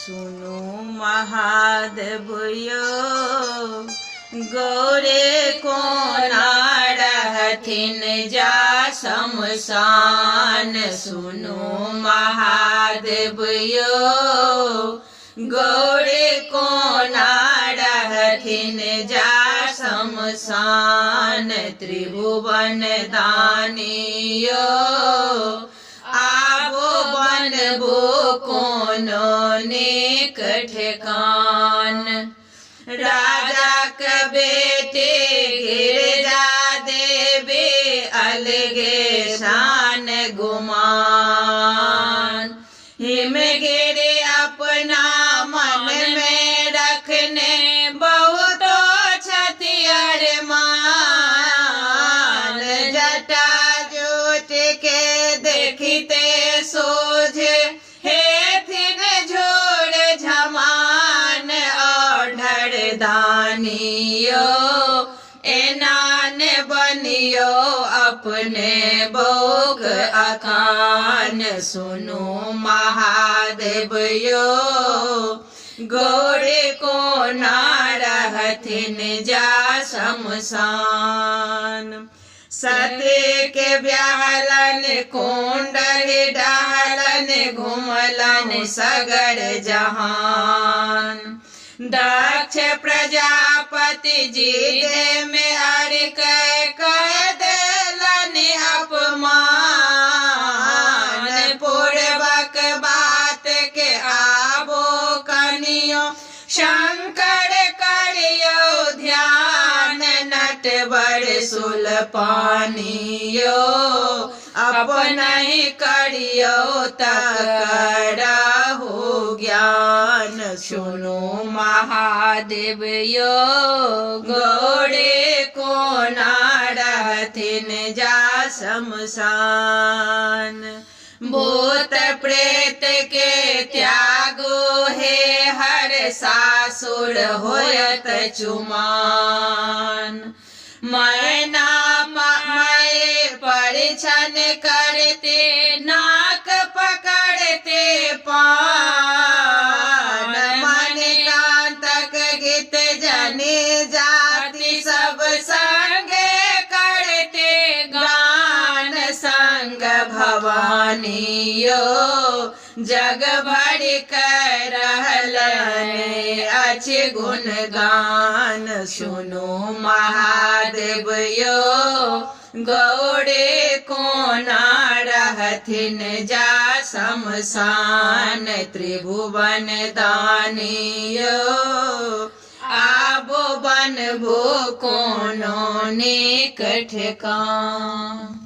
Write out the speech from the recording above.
सुनो महादेव यो गौरे कोना रहथिन जा शमशान। सुनो महादेव यो गौरे कोना रहथिन जा शमशान। त्रिभुवन दानियो आबो बनबो कोनो नेक ठेकान। राजा के बेटे गिरजा देवे अलगे शान गुमान। हिमगिरी अपना मन में रखने बहुतो छथि अरमान। जटा जोट के देखते सोझे हेथिन झोर झमान। और दानियो एनान बनियो अपने बोग अकान। सुनो महादेव यो गौरे कोना रहथिन जा शमशान। सती के ब्याहलन कुंडल डालन घुमलन सगर जहान। दक्ष प्रजापति जी दे में अर्क कह देलन अपमान। पूर्वक बात के आबो कनियो शंकर करियो ध्यान। नटवर सुलपानियो अपना ही करियो तकरहु ज्ञान। सुनो महादेव यो गौरे कोना रहथिन जा शमशान। भूत प्रेत के त्यागो हे हर सासुर होयत चुमान। मैना मैं परिछन करते नाक पकड़ते पान। मन कांतक गीत जने जाति सब संगे करते गान। संग भवानियो जग भरि कर रहलन अछि गुणगान। सुनो महादेव यो गौरे कोना रहथिन जा शमशान। त्रिभुवन दानियो आबो बनबो कोनो नेक ठेकान।